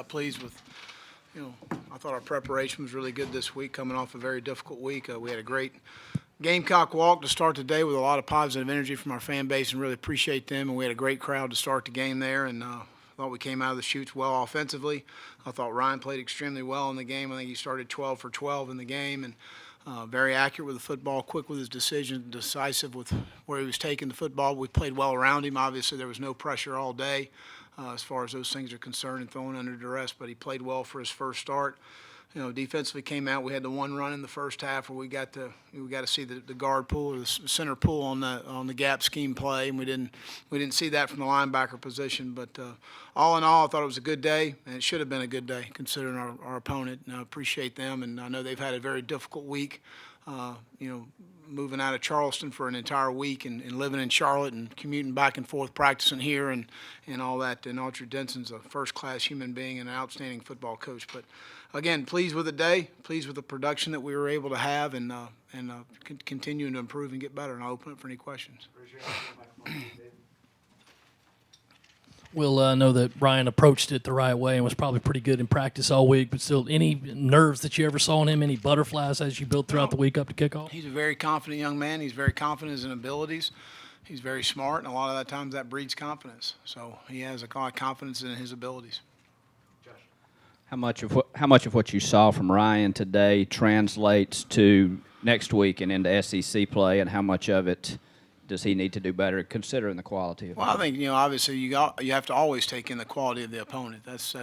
got pleased with, I thought our preparation was really good this week, coming off a very difficult week. We had a great Gamecock walk to start the day with a lot of positive energy from our fan base, and really appreciate them. And we had a great crowd to start the game there, and thought we came out of the chutes well offensively. I thought Ryan played extremely well in the game. I think he started 12 for 12 in the game, and very accurate with the football, quick with his decision, decisive with where he was taking the football. We played well around him. Obviously, there was no pressure all day as far as those things are concerned and thrown under duress, but he played well for his first start. Defensively came out. We had the one run in the first half where we got to see the guard pull or the center pull on the gap scheme play, and we didn't see that from the linebacker position. But all in all, I thought it was a good day, and it should have been a good day considering our opponent. And I appreciate them, and I know they've had a very difficult week. Moving out of Charleston for an entire week and living in Charlotte and commuting back and forth, practicing here and all that. And Archer Denson's a first-class human being and an outstanding football coach. But again, pleased with the day, pleased with the production that we were able to have, and continuing to improve and get better. And I'll open it for any questions. We'll know that Ryan approached it the right way and was probably pretty good in practice all week, but still, any nerves that you ever saw in him, any butterflies as you built throughout the week up to kickoff? He's a very confident young man. He's very confident in his abilities. He's very smart, and a lot of that times that breeds confidence. So he has a lot of confidence in his abilities. How much of what you saw from Ryan today translates to next week and into SEC play, and how much of it does he need to do better, considering the quality of it? Well, I think, obviously you have to always take in the quality of the opponent. That's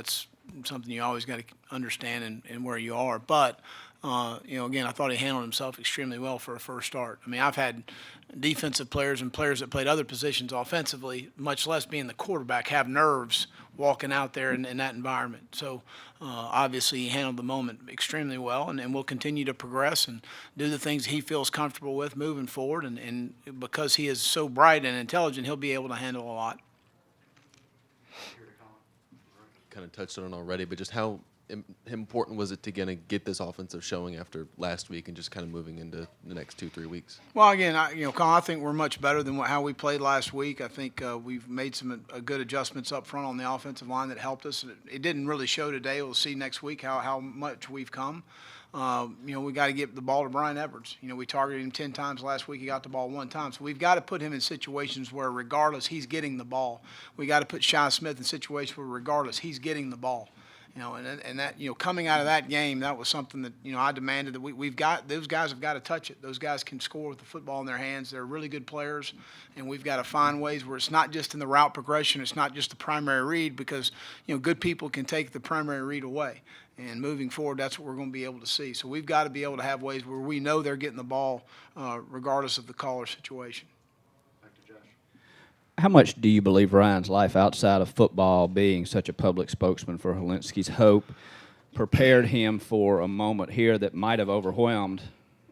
something you always got to understand and where you are. But, again, I thought he handled himself extremely well for a first start. I mean, I've had defensive players and players that played other positions offensively, much less being the quarterback, have nerves walking out there in that environment. So, obviously, he handled the moment extremely well, and we'll continue to progress and do the things he feels comfortable with moving forward. And because he is so bright and intelligent, he'll be able to handle a lot. Kind of touched on it already, but just how important was it to get this offensive showing after last week and just kind of moving into the next 2-3 weeks? Well, again, Colin, I think we're much better than how we played last week. I think we've made some good adjustments up front on the offensive line that helped us. It didn't really show today. We'll see next week how much we've come. We got to get the ball to Brian Edwards. We targeted him 10 times last week. He got the ball 1 time. So we've got to put him in situations where regardless he's getting the ball. We got to put Shy Smith in situations where regardless he's getting the ball. And that coming out of that game, that was something that I demanded that we've got. Those guys have got to touch it. Those guys can score with the football in their hands. They're really good players, and we've got to find ways where it's not just in the route progression. It's not just the primary read, because good people can take the primary read away. And moving forward, that's what we're going to be able to see. So we've got to be able to have ways where we know they're getting the ball, regardless of the call or situation. How much do you believe Ryan's life outside of football, being such a public spokesman for Helinski's Hope, prepared him for a moment here that might have overwhelmed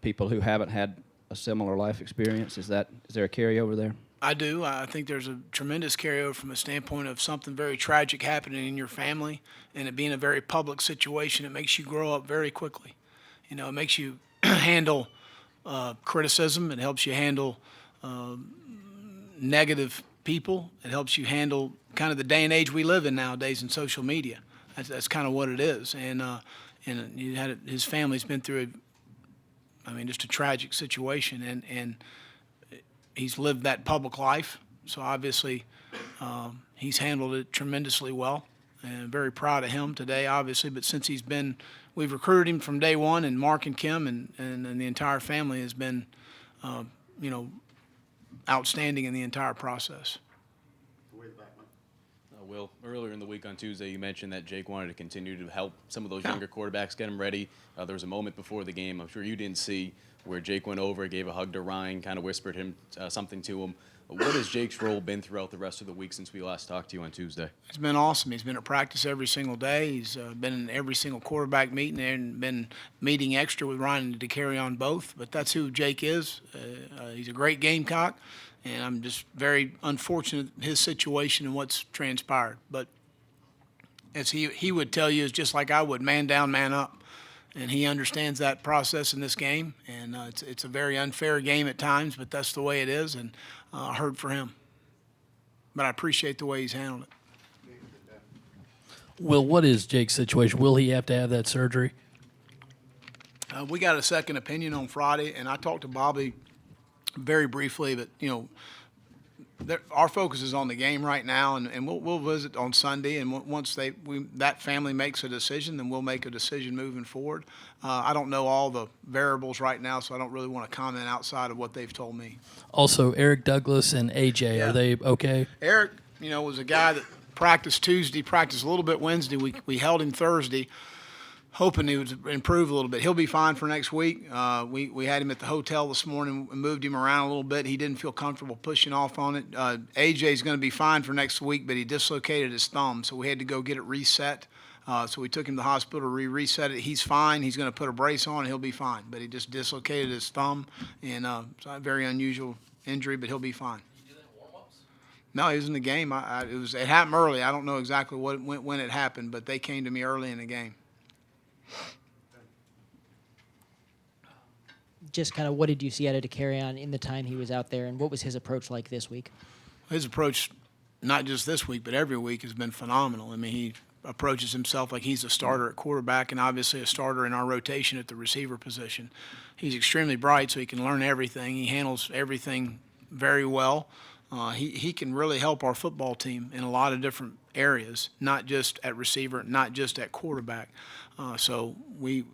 people who haven't had a similar life experience? Is there a carryover there? I do. I think there's a tremendous carryover from a standpoint of something very tragic happening in your family, and it being a very public situation. It makes you grow up very quickly. It makes you handle criticism. It helps you handle negative people. It helps you handle kind of the day and age we live in nowadays in social media. That's kind of what it is. And his family's been through just a tragic situation, and he's lived that public life. So obviously he's handled it tremendously well, and very proud of him today, obviously. But since we've recruited him from day one, and Mark and Kim and the entire family has been, outstanding in the entire process. Will, earlier in the week on Tuesday, you mentioned that Jake wanted to continue to help some of those younger quarterbacks get them ready. There was a moment before the game, I'm sure you didn't see, where Jake went over, gave a hug to Ryan, kind of whispered something to him. What has Jake's role been throughout the rest of the week since we last talked to you on Tuesday? It's been awesome. He's been at practice every single day. He's been in every single quarterback meeting and been meeting extra with Ryan to carry on both. But that's who Jake is. He's a great Gamecock, and I'm just very unfortunate in his situation and what's transpired. But as he would tell you, is just like I would, man down, man up. And he understands that process in this game, and it's a very unfair game at times, but that's the way it is, and I heard for him. But I appreciate the way he's handled it. Will, what is Jake's situation? Will he have to have that surgery? We got a second opinion on Friday, and I talked to Bobby very briefly, but our focus is on the game right now, and we'll visit on Sunday. And once that family makes a decision, then we'll make a decision moving forward. I don't know all the variables right now, so I don't really want to comment outside of what they've told me. Also, Eric Douglas and AJ, Yeah. are they okay? Eric, was a guy that practiced Tuesday, practiced a little bit Wednesday. We held him Thursday, hoping he would improve a little bit. He'll be fine for next week. We had him at the hotel this morning and moved him around a little bit. He didn't feel comfortable pushing off on it. AJ's going to be fine for next week, but he dislocated his thumb, so we had to go get it reset. So we took him to the hospital to reset it. He's fine. He's going to put a brace on, and he'll be fine. But he just dislocated his thumb, and it's a very unusual injury, but he'll be fine. No, he was in the game. It happened early. I don't know exactly when it happened, but they came to me early in the game. Just kind of what did you see out of DeCarrion in the time he was out there, and what was his approach like this week? His approach, not just this week, but every week, has been phenomenal. I mean, he approaches himself like he's a starter at quarterback and obviously a starter in our rotation at the receiver position. He's extremely bright, so he can learn everything. He handles everything very well. He can really help our football team in a lot of different areas, not just at receiver, not just at quarterback. So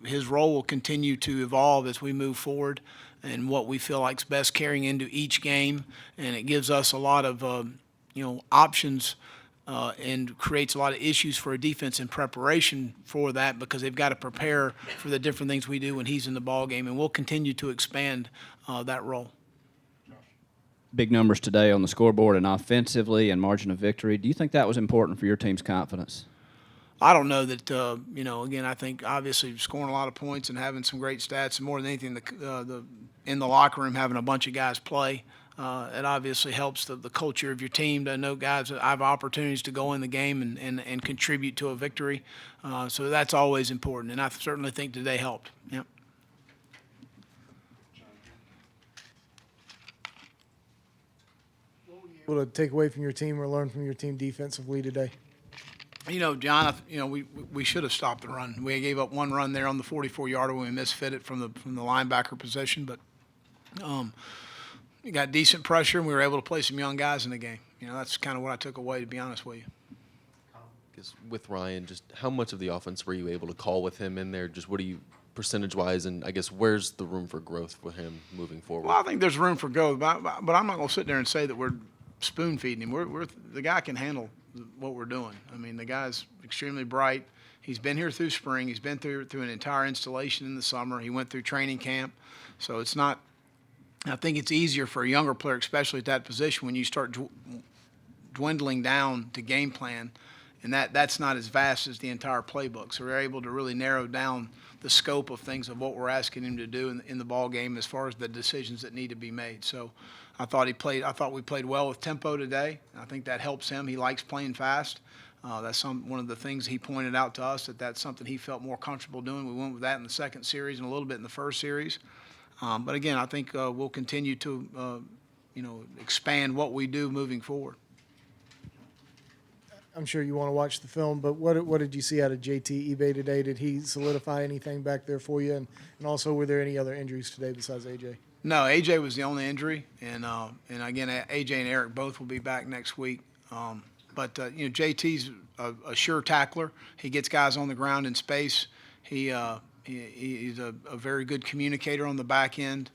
his role will continue to evolve as we move forward and what we feel like is best carrying into each game. And it gives us a lot of options and creates a lot of issues for a defense in preparation for that, because they've got to prepare for the different things we do when he's in the ball game. And we'll continue to expand that role. Big numbers today on the scoreboard and offensively and margin of victory. Do you think that was important for your team's confidence? I don't know that, again, I think obviously scoring a lot of points and having some great stats, and more than anything, in the locker room, having a bunch of guys play, it obviously helps the culture of your team to know guys that have opportunities to go in the game and contribute to a victory. So that's always important, and I certainly think today helped. Yep. Able to take away from your team or learn from your team defensively today? John, we should have stopped the run. We gave up one run there on the 44-yarder when we misfit it from the linebacker position, but we got decent pressure and we were able to play some young guys in the game. That's kind of what I took away, to be honest with you. With Ryan, just how much of the offense were you able to call with him in there? Just what do you percentage-wise, and I guess where's the room for growth with him moving forward? Well, I think there's room for growth, but I'm not going to sit there and say that we're spoon-feeding him. The guy can handle what we're doing. I mean, the guy's extremely bright. He's been here through spring. He's been through an entire installation in the summer. He went through training camp. So it's not – I think it's easier for a younger player, especially at that position, when you start dwindling down to game plan, and that's not as vast as the entire playbook. So we're able to really narrow down the scope of things of what we're asking him to do in the ball game as far as the decisions that need to be made. So I thought we played well with tempo today. I think that helps him. He likes playing fast. That's one of the things he pointed out to us, that's something he felt more comfortable doing. We went with that in the second series and a little bit in the first series. But again, I think we'll continue to expand what we do moving forward. I'm sure you want to watch the film, but what did you see out of JT eBay today? Did he solidify anything back there for you? And also, were there any other injuries today besides AJ? No, AJ was the only injury, and again, AJ and Eric both will be back next week. But JT's a sure tackler. He gets guys on the ground in space. He's a very good communicator on the back end.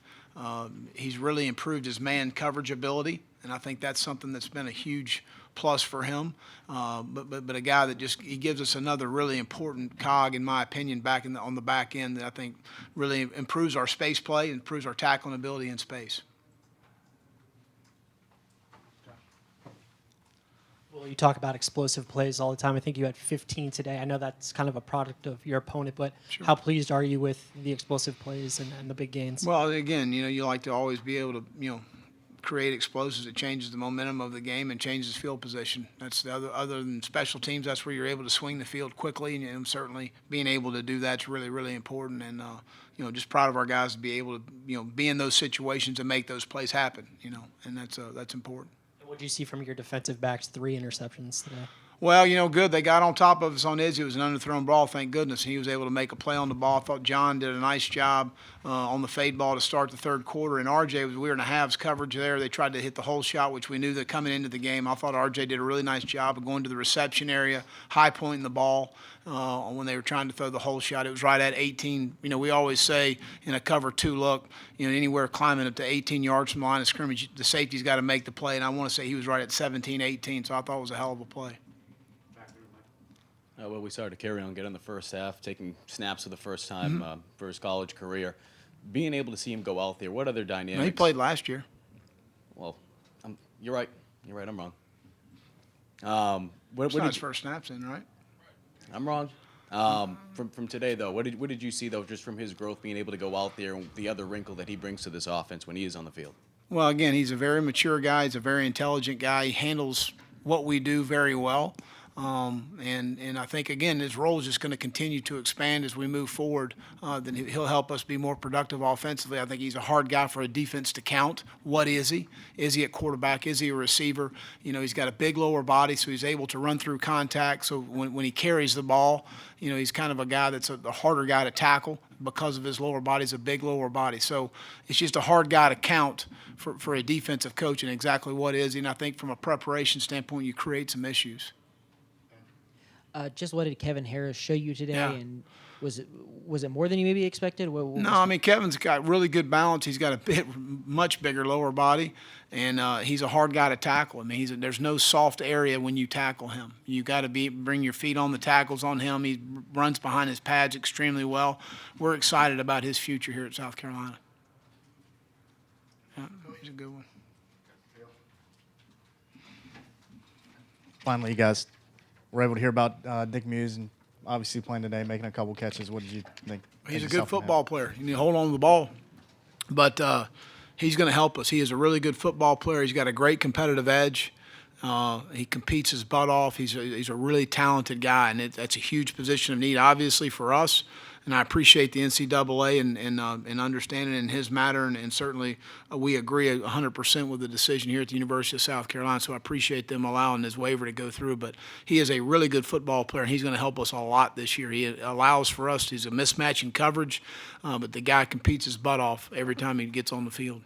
He's really improved his man coverage ability, and I think that's something that's been a huge plus for him. But a guy that he gives us another really important cog, in my opinion, on the back end that I think really improves our space play, improves our tackling ability in space. Well, you talk about explosive plays all the time. I think you had 15 today. I know that's kind of a product of your opponent, but Sure. How pleased are you with the explosive plays and the big gains? Well, again, you like to always be able to, create explosives. It changes the momentum of the game and changes field position. That's the other than special teams. That's where you're able to swing the field quickly, and certainly being able to do that's really, really important. And just proud of our guys to be able to, be in those situations and make those plays happen. And that's important. What do you see from your defensive backs? 3 interceptions today. Well, good. They got on top of us on Izzy. It was an underthrown ball, thank goodness. He was able to make a play on the ball. I thought John did a nice job on the fade ball to start the third quarter. And RJ, we were in a halves coverage there. They tried to hit the hole shot, which we knew that coming into the game. I thought RJ did a really nice job of going to the reception area, high pointing the ball when they were trying to throw the hole shot. It was right at 18. We always say in a cover two look, anywhere climbing up to 18 yards from the line of scrimmage, the safety's got to make the play. And I want to say he was right at 17, 18. So I thought it was a hell of a play. Well, we started to carry on, get in the first half, taking snaps for the first time for his college career. Being able to see him go out there, what other dynamics? He played last year. Well, you're right. You're right. I'm wrong. It's not his first snaps in, right? I'm wrong. From today, though, what did you see, though, just from his growth, being able to go out there and the other wrinkle that he brings to this offense when he is on the field? Well, again, he's a very mature guy. He's a very intelligent guy. He handles what we do very well. And I think, again, his role is just going to continue to expand as we move forward. Then he'll help us be more productive offensively. I think he's a hard guy for a defense to count. What is he? Is he a quarterback? Is he a receiver? He's got a big lower body, so he's able to run through contact. So when he carries the ball, he's kind of a guy that's a harder guy to tackle because of his lower body. He's a big lower body. So it's just a hard guy to count for a defensive coach and exactly what is he. And I think from a preparation standpoint, you create some issues. Just what did Kevin Harris show you today? Yeah. And was it more than you maybe expected? No, I mean, Kevin's got really good balance. He's got a much bigger lower body, and he's a hard guy to tackle. I mean, there's no soft area when you tackle him. You got to bring your feet on the tackles on him. He runs behind his pads extremely well. We're excited about his future here at South Carolina. Yeah, he's a good one. Finally, you guys were able to hear about Nick Muse and obviously playing today, making a couple catches. What did you think? He's a good football player. You need to hold on to the ball. But he's going to help us. He is a really good football player. He's got a great competitive edge. He competes his butt off. He's a really talented guy, and that's a huge position of need, obviously, for us. And I appreciate the NCAA and understanding in his matter, and certainly we agree 100% with the decision here at the University of South Carolina. So I appreciate them allowing this waiver to go through. But he is a really good football player, and he's going to help us a lot this year. He allows for us. He's a mismatch in coverage, but the guy competes his butt off every time he gets on the field.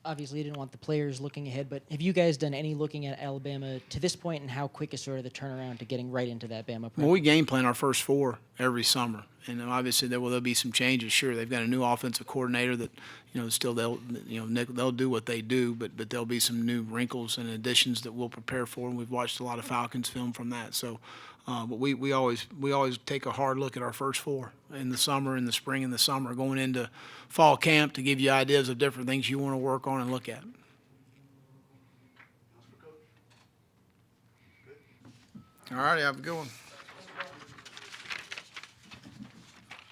Obviously, you didn't want the players looking ahead, but have you guys done any looking at Alabama to this point, and how quick is sort of the turnaround to getting right into that Bama prep? Well, we game plan our first four every summer, and obviously there'll be some changes. Sure, they've got a new offensive coordinator that still they'll do what they do, but there'll be some new wrinkles and additions that we'll prepare for, and we've watched a lot of Falcons film from that. So, but we always take a hard look at our first four in the summer, in the spring, and the summer, going into fall camp to give you ideas of different things you want to work on and look at. All right, have a good one.